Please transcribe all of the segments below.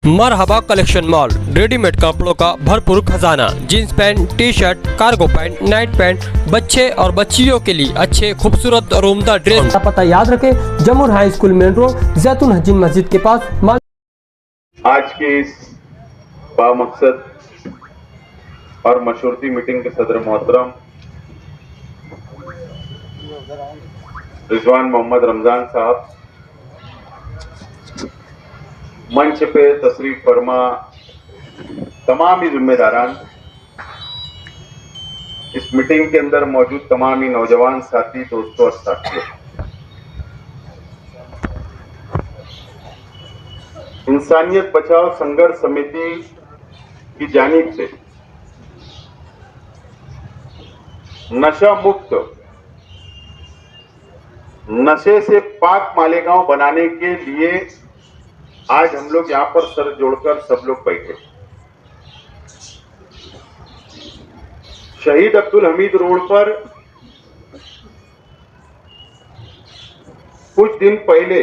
मरहबा collection mall, readymade कपड़ों का भरपूर खजाना। Jeans pant, T shirt, cargo pant, night pant, बच्चे और बच्चियों के लिए अच्छे खूबसूरत और उम्दा ड्रेस। पता याद रखें, जमुर हाई स्कूल मेन रोड, जैतून हजीन मस्जिद के पास। आज की इस बामकसद और मशरूती मीटिंग के सदर मोहतरम रिजवान मोहम्मद रमजान साहब, मंच पे तशरीफ फरमा तमाम ही जिम्मेदारान, इस मीटिंग के अंदर मौजूद तमाम ही नौजवान साथी, दोस्तों और साथियों, इंसानियत बचाओ संघर्ष समिति की जानिब से नशा मुक्त, नशे से पाक मालेगांव बनाने के लिए आज हम लोग यहां पर सर जोड़कर सब लोग बैठे। शहीद अब्दुल हमीद रोड पर कुछ दिन पहले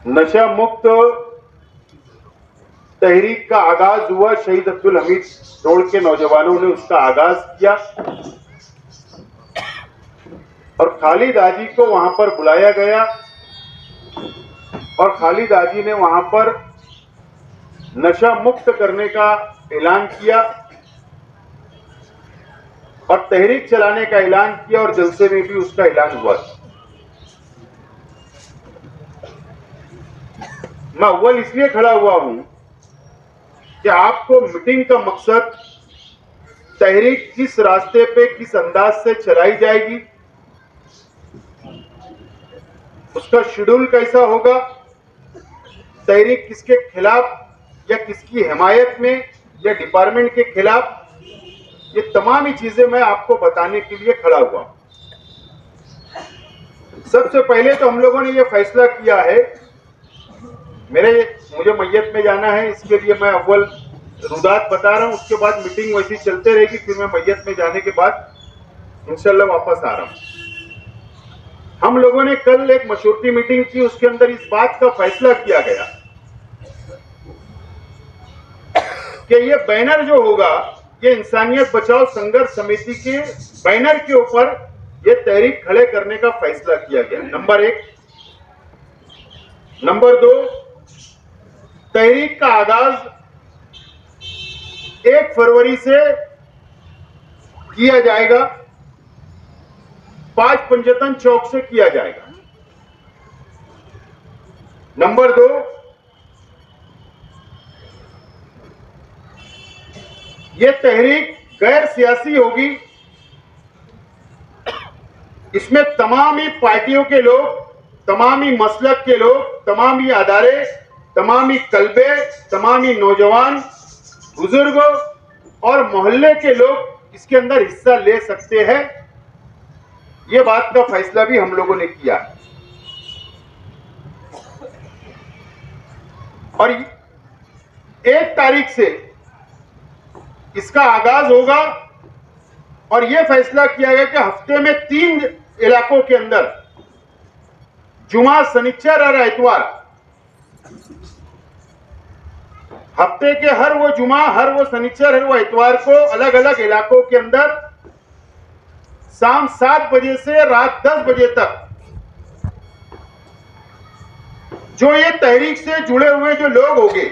नशा मुक्त तहरीक का आगाज हुआ। शहीद अब्दुल हमीद रोड के नौजवानों ने उसका आगाज किया और खालिद आजी को वहां पर बुलाया गया और खालिद आजी ने वहां पर नशा मुक्त करने का ऐलान किया और तहरीक चलाने का ऐलान किया और जलसे में भी उसका ऐलान हुआ। मैं अव्वल इसलिए खड़ा हुआ हूं कि आपको मीटिंग का मकसद, तहरीक किस रास्ते पे किस अंदाज से चलाई जाएगी, उसका शेड्यूल कैसा होगा, तहरीक किसके खिलाफ या किसकी हिमायत में या डिपार्टमेंट के खिलाफ, ये तमाम ही चीजें मैं आपको बताने के लिए खड़ा हुआ। सबसे पहले तो हम लोगों ने ये फैसला किया है, मुझे मैयत में जाना है, इसके लिए मैं अव्वल रुदात बता रहा हूं, उसके बाद मीटिंग वैसी चलते रहेगी, फिर मैं मैयत में जाने के बाद इंशाल्लाह वापस आ रहा हूं। हम लोगों ने कल एक मशरूती मीटिंग की, उसके अंदर इस बात का फैसला किया गया कि ये बैनर जो होगा, ये इंसानियत बचाओ संघर्ष समिति के बैनर के ऊपर ये तहरीक खड़े करने का फैसला किया गया। नंबर 1। नंबर 2, तहरीक का आगाज 1 फरवरी से किया जाएगा, 5 पंजतन चौक से किया जाएगा। नंबर 2, यह तहरीक गैर सियासी होगी, इसमें तमाम ही पार्टियों के लोग, तमाम ही मसलक के लोग, तमाम ही अदारे, तमाम ही कल्बे, तमाम ही नौजवान, बुजुर्ग और मोहल्ले के लोग इसके अंदर हिस्सा ले सकते हैं। ये बात का फैसला भी हम लोगों ने किया और 1 तारीख से इसका आगाज होगा और यह फैसला किया गया कि हफ्ते में 3 इलाकों के अंदर, जुमा, शनिचर और इतवार, हफ्ते के हर वो जुमा, हर वो शनिचर, हर वो इतवार को अलग अलग इलाकों के अंदर शाम 7 बजे से रात 10 बजे तक जो ये तहरीक से जुड़े हुए जो लोग होंगे,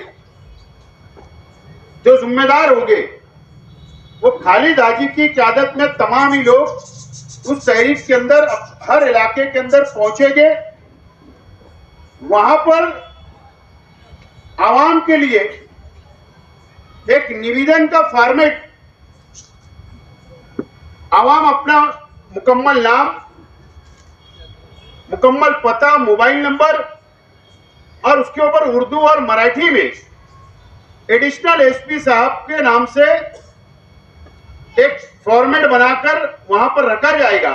जो जिम्मेदार होंगे, वो खालिद आजी की क़यादत में तमाम ही लोग उस तहरीक के अंदर हर इलाके के अंदर पहुंचेंगे। वहां पर आवाम के लिए एक निवेदन का फॉर्मेट, आवाम अपना मुकम्मल नाम, मुकम्मल पता, मोबाइल नंबर और उसके ऊपर उर्दू और मराठी में एडिशनल एसपी साहब के नाम से एक फॉर्मेट बनाकर वहां पर रखा जाएगा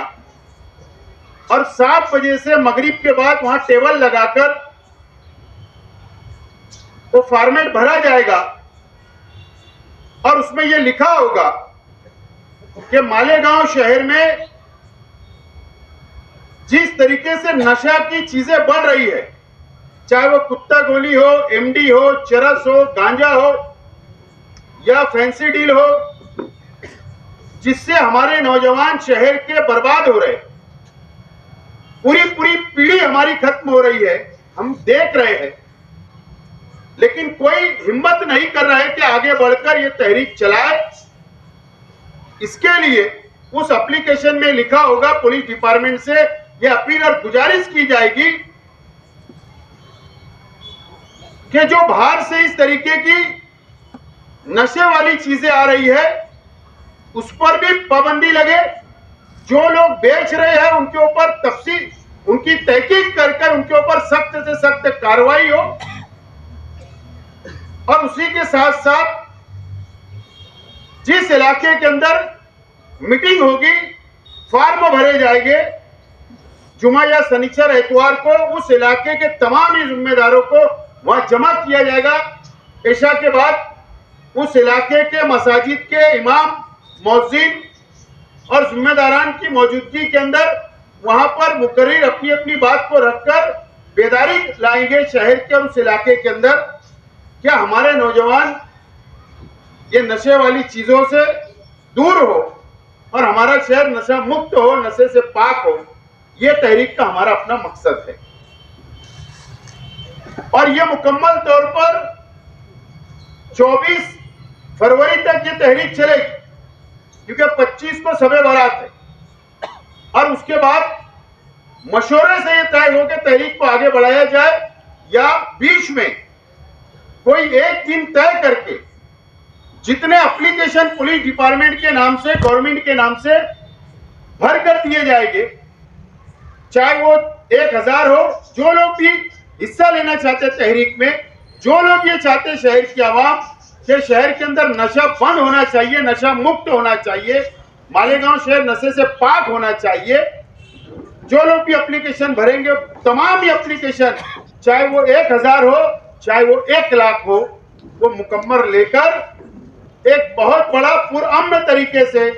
और 7 बजे से मगरिब के बाद वहां टेबल लगाकर वो फॉर्मेट भरा जाएगा और उसमें यह लिखा होगा कि मालेगांव शहर में जिस तरीके से नशा की चीजें बढ़ रही है, चाहे वो कुत्ता गोली हो, एमडी हो, चरस हो, गांजा हो या फैंसी डील हो, जिससे हमारे नौजवान शहर के बर्बाद हो रहे, पूरी पीढ़ी हमारी खत्म हो रही है, हम देख रहे हैं। लेकिन कोई हिम्मत नहीं कर रहा है कि आगे बढ़कर ये तहरीक चलाए। इसके लिए उस एप्लीकेशन में लिखा होगा, पुलिस डिपार्टमेंट से ये अपील और गुजारिश की जाएगी कि जो बाहर से इस तरीके की नशे वाली चीजें आ रही है उस पर भी पाबंदी लगे। जो लोग बेच रहे हैं उनके ऊपर तफसील, उनकी तहकीक कर उनके ऊपर सख्त से सख्त कार्रवाई हो। और उसी के साथ साथ जिस इलाके के अंदर मीटिंग होगी, फॉर्म भरे जाएंगे, जुमा या शनिचर एतवार को उस इलाके के तमाम ही जिम्मेदारों को वहां जमा किया जाएगा। इशा के बाद उस इलाके के मसाजिद के इमाम, मौज़िन और जिम्मेदारान की मौजूदगी के अंदर वहां पर मुकर्रिर अपनी अपनी बात को रखकर बेदारी लाएंगे शहर के और उस इलाके के अंदर। क्या हमारे नौजवान ये नशे वाली चीजों से दूर हो और हमारा शहर नशा मुक्त हो, नशे से पाक हो, ये तहरीक का हमारा अपना मकसद है। और ये मुकम्मल तौर पर 24 फरवरी तक ये तहरीक चलेगी, क्योंकि 25 को शब बारात है और उसके बाद मशवरे से ये तय हो कि तहरीक को आगे बढ़ाया जाए या बीच में कोई एक दिन तय करके जितने एप्लीकेशन पुलिस डिपार्टमेंट के नाम से, गवर्नमेंट के नाम से भर कर दिए जाएंगे, चाहे वो 1000 हो। जो लोग भी हिस्सा लेना चाहते तहरीक में, जो लोग ये चाहते शहर की आवाम कि शहर के अंदर नशा बंद होना चाहिए, नशा मुक्त होना चाहिए, मालेगांव शहर नशे से पाक होना चाहिए, जो लोग भी एप्लीकेशन भरेंगे, तमाम ही एप्लीकेशन, चाहे वो 1000 हो, चाहे वो 1 लाख हो, वो मुकम्मल लेकर एक बहुत बड़ा पुरअमन तरीके से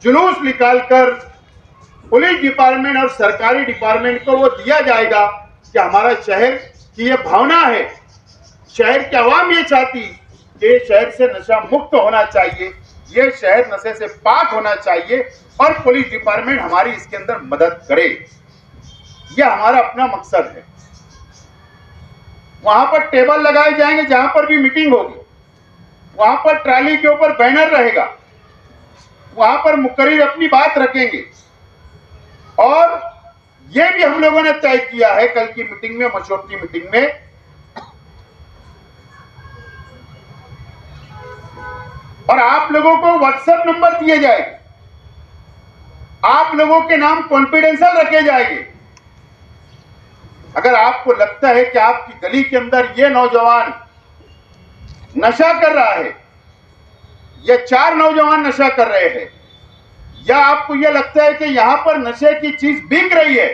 जुलूस निकालकर पुलिस डिपार्टमेंट और सरकारी डिपार्टमेंट को वो दिया जाएगा कि हमारा शहर की ये भावना है, शहर की आवाम ये चाहती कि शहर से नशा मुक्त होना चाहिए, ये शहर नशे से पाक होना चाहिए और पुलिस डिपार्टमेंट हमारी इसके अंदर मदद करे। ये हमारा अपना मकसद है। वहां पर टेबल लगाए जाएंगे, जहां पर भी मीटिंग होगी वहां पर ट्राली के ऊपर बैनर रहेगा, वहां पर मुकर्रिर अपनी बात रखेंगे। और यह भी हम लोगों ने तय किया है कल की मीटिंग में, मशवरती मीटिंग में, और आप लोगों को व्हाट्सएप नंबर दिए जाएंगे, आप लोगों के नाम कॉन्फिडेंशियल रखे जाएंगे। अगर आपको लगता है कि आपकी गली के अंदर ये नौजवान नशा कर रहा है या 4 नौजवान नशा कर रहे हैं, या आपको यह लगता है कि यहां पर नशे की चीज बिक रही है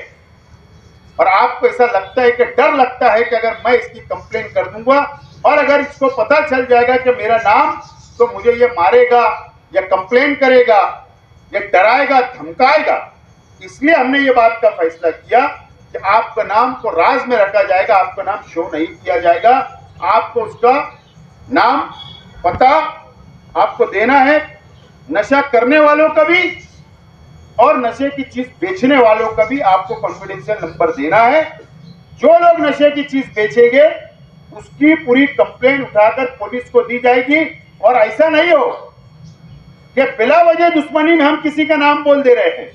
और आपको ऐसा लगता है कि डर लगता है कि अगर मैं इसकी कंप्लेन कर दूंगा और अगर इसको पता चल जाएगा कि मेरा नाम, तो मुझे ये मारेगा या कंप्लेन करेगा या डराएगा, धमकाएगा, इसलिए हमने ये बात का फैसला किया कि आपका नाम को राज में रखा जाएगा, आपका नाम शो नहीं किया जाएगा। आपको उसका नाम, पता आपको देना है, नशा करने वालों का भी और नशे की चीज बेचने वालों का भी आपको कॉन्फिडेंशियल नंबर देना है। जो लोग नशे की चीज बेचेंगे उसकी पूरी कंप्लेंट उठाकर पुलिस को दी जाएगी। और ऐसा नहीं हो कि बिला वजह दुश्मनी में हम किसी का नाम बोल दे रहे हैं।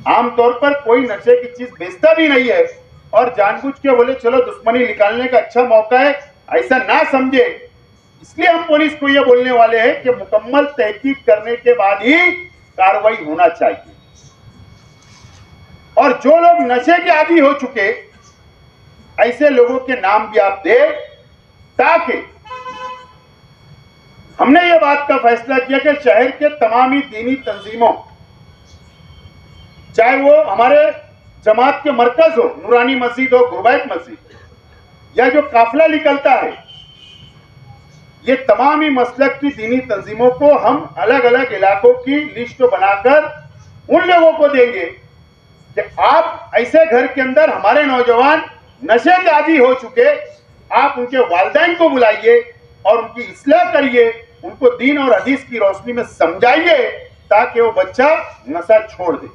आमतौर पर कोई नशे की चीज बेचता भी नहीं है और जानबूझ के बोले चलो दुश्मनी निकालने का अच्छा मौका है, ऐसा ना समझे। इसलिए हम पुलिस को यह बोलने वाले हैं कि मुकम्मल तहकीक करने के बाद ही कार्रवाई होना चाहिए। और जो लोग नशे के आदी हो चुके, ऐसे लोगों के नाम भी आप दे, ताकि हमने ये बात का फैसला किया कि शहर के तमाम ही दीनी तंजीमों, चाहे वो हमारे जमात के मरकज हो, नूरानी मस्जिद हो, गुरबैत मस्जिद, या जो काफिला निकलता है, ये तमाम ही मसलक की दीनी तंजीमों को हम अलग अलग इलाकों की लिस्ट बनाकर उन लोगों को देंगे कि आप ऐसे घर के अंदर हमारे नौजवान नशे के आदी हो चुके, आप उनके वालिदैन को बुलाइए और उनकी इस्लाह करिए, उनको दीन और हदीस की रोशनी में समझाइए ताकि वो बच्चा नशा छोड़ दे।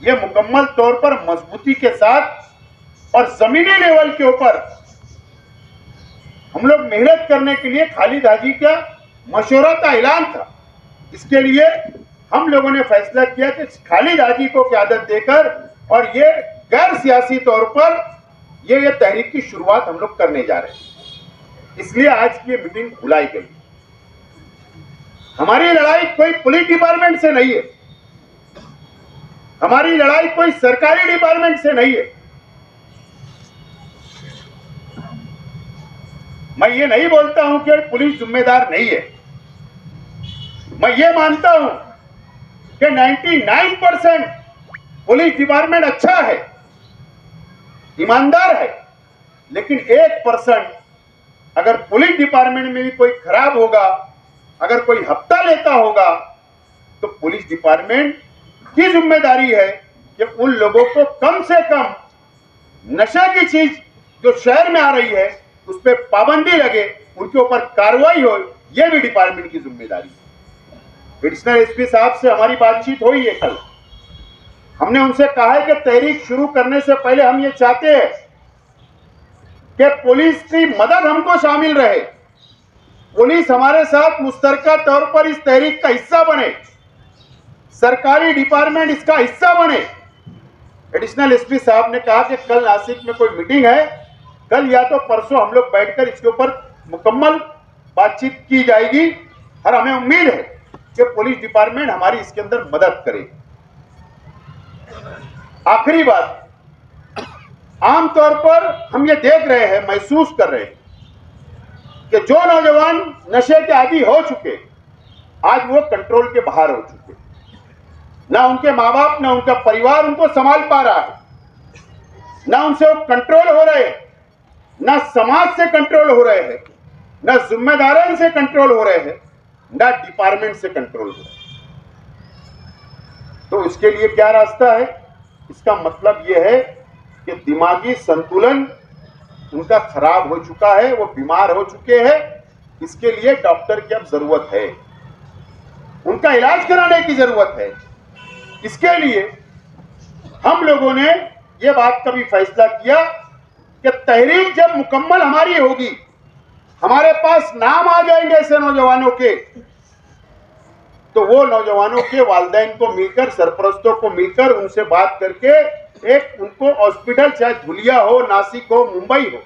ये मुकम्मल तौर पर मजबूती के साथ और जमीनी लेवल के ऊपर हम लोग मेहनत करने के लिए खालिद हाजी का मशवरा का ऐलान था। इसके लिए हम लोगों ने फैसला किया कि खालिद हाजी को क़यादत देकर और ये गैर सियासी तौर पर ये तहरीक की शुरुआत हम लोग करने जा रहे हैं। इसलिए आज की ये मीटिंग बुलाई गई। हमारी लड़ाई कोई पुलिस डिपार्टमेंट से नहीं है, हमारी लड़ाई कोई सरकारी डिपार्टमेंट से नहीं है। मैं ये नहीं बोलता हूं कि पुलिस जिम्मेदार नहीं है। मैं ये मानता हूं कि 99% पुलिस डिपार्टमेंट अच्छा है, ईमानदार है, लेकिन 1% अगर पुलिस डिपार्टमेंट में भी कोई खराब होगा, अगर कोई हफ्ता लेता होगा, तो पुलिस डिपार्टमेंट की जिम्मेदारी है कि उन लोगों को कम से कम नशे की चीज जो शहर में आ रही है उस पर पाबंदी लगे, उनके ऊपर कार्रवाई हो, यह भी डिपार्टमेंट की जिम्मेदारी है। एडिशनल एसपी साहब से हमारी बातचीत हुई है कल। हमने उनसे कहा है कि तहरीक शुरू करने से पहले हम ये चाहते हैं कि पुलिस की मदद हमको शामिल रहे, पुलिस हमारे साथ मुश्तरका तौर पर इस तहरीक का हिस्सा बने, सरकारी डिपार्टमेंट इसका हिस्सा बने। एडिशनल एसपी साहब ने कहा कि कल नासिक में कोई मीटिंग है, कल या तो परसों हम लोग बैठकर इसके ऊपर मुकम्मल बातचीत की जाएगी और हमें उम्मीद है कि पुलिस डिपार्टमेंट हमारी इसके अंदर मदद करे। आखिरी बात, आमतौर पर हम ये देख रहे हैं, महसूस कर रहे हैं कि जो नौजवान नशे के आदी हो चुके आज वो कंट्रोल के बाहर हो चुके, ना उनके माँ बाप ना उनका परिवार उनको संभाल पा रहा है, ना उनसे वो कंट्रोल हो रहे हैं, ना समाज से कंट्रोल हो रहे हैं, ना जिम्मेदारों से कंट्रोल हो रहे हैं, ना डिपार्टमेंट से कंट्रोल हो रहे हैं। तो इसके लिए क्या रास्ता है? इसका मतलब यह है कि दिमागी संतुलन उनका खराब हो चुका है, वो बीमार हो चुके हैं। इसके लिए डॉक्टर की अब जरूरत है, उनका इलाज कराने की जरूरत है। इसके लिए हम लोगों ने ये बात का भी फैसला किया कि तहरीक जब मुकम्मल हमारी होगी, हमारे पास नाम आ जाएंगे ऐसे नौजवानों के, तो वो नौजवानों के वालिदैन को मिलकर, सरपरस्तों को मिलकर उनसे बात करके एक उनको हॉस्पिटल, चाहे धुलिया हो, नासिक हो, मुंबई हो,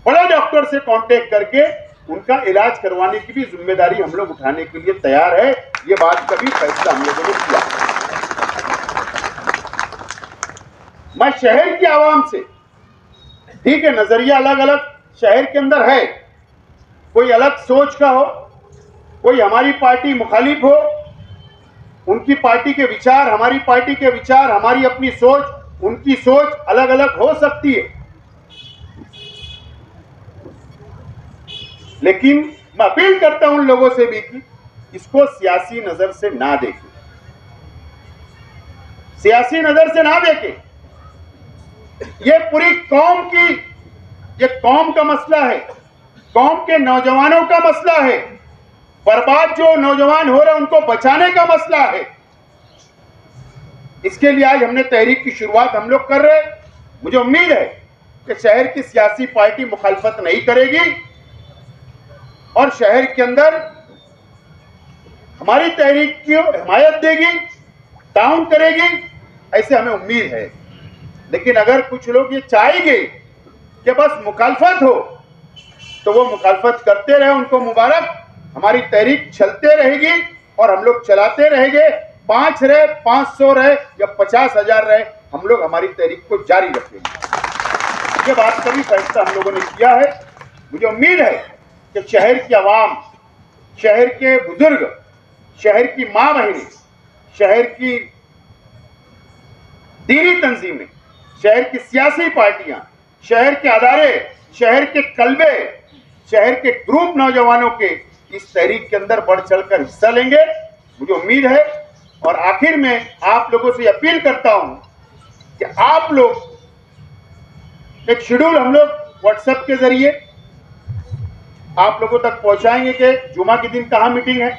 बड़े डॉक्टर से कांटेक्ट करके उनका इलाज करवाने की भी जिम्मेदारी हम लोग उठाने के लिए तैयार है। ये बात का भी फैसला हम लोगों ने किया। मैं शहर की आवाम से, ठीक है, नजरिया अलग अलग शहर के अंदर है, कोई अलग सोच का हो, कोई हमारी पार्टी मुखालिफ हो, उनकी पार्टी के विचार, हमारी पार्टी के विचार, हमारी अपनी सोच, उनकी सोच अलग अलग हो सकती है, लेकिन मैं अपील करता हूं उन लोगों से भी कि इसको सियासी नजर से ना देखें, सियासी नजर से ना देखें। ये पूरी कौम की, ये कौम का मसला है, कौम के नौजवानों का मसला है, बर्बाद जो नौजवान हो रहे हैं उनको बचाने का मसला है। इसके लिए आज हमने तहरीक की शुरुआत हम लोग कर रहे हैं। मुझे उम्मीद है कि शहर की सियासी पार्टी मुखालफत नहीं करेगी और शहर के अंदर हमारी तहरीक की हिमायत देगी, ताउन करेगी, ऐसे हमें उम्मीद है। लेकिन अगर कुछ लोग ये चाहेंगे कि बस मुखालफत हो, तो वो मुखालफत करते रहे, उनको मुबारक। हमारी तहरीक चलते रहेगी और हम लोग चलाते रहेंगे। 5 रहे, 500 रहे या 50,000 रहे, हम लोग हमारी तहरीक को जारी रखेंगे। ये बात का भी फैसला हम लोगों ने किया है। मुझे उम्मीद है कि शहर की आवाम, शहर के बुजुर्ग, शहर की माँ बहनें, शहर की दीनी तंजीमें, शहर की सियासी पार्टियां, शहर के अदारे, शहर के कल्बे, शहर के ग्रुप नौजवानों के इस तहरीक के अंदर बढ़ चढ़कर हिस्सा लेंगे, मुझे उम्मीद है। और आखिर में आप लोगों से अपील करता हूं कि आप लोग एक शेड्यूल हम लोग व्हाट्सएप के जरिए आप लोगों तक पहुंचाएंगे कि जुमा के दिन कहाँ मीटिंग है,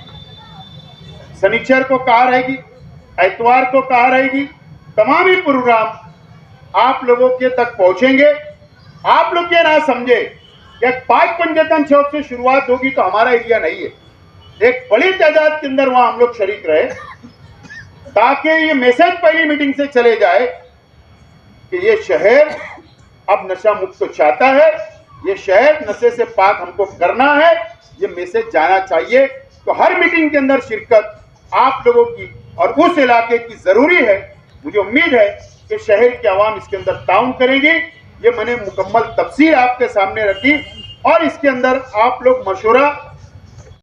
शनिचर को कहाँ रहेगी, इतवार को कहाँ रहेगी। तमाम ही प्रोग्राम आप लोगों के तक पहुंचेंगे। आप लोग ये ना समझे कि 5 पंजतन चौक से शुरुआत होगी तो हमारा एरिया नहीं है। एक बड़ी तादाद के अंदर वहां हम लोग शरीक रहे ताकि ये मैसेज पहली मीटिंग से चले जाए कि ये शहर अब नशा मुक्त चाहता है, ये शहर नशे से पाक हमको करना है, ये मैसेज जाना चाहिए। तो हर मीटिंग के अंदर शिरकत आप लोगों की और उस इलाके की जरूरी है। मुझे उम्मीद है कि शहर की आवाम इसके अंदर ताउन करेगी। ये मैंने मुकम्मल तफसील आपके सामने रखी और इसके अंदर आप लोग मशवरा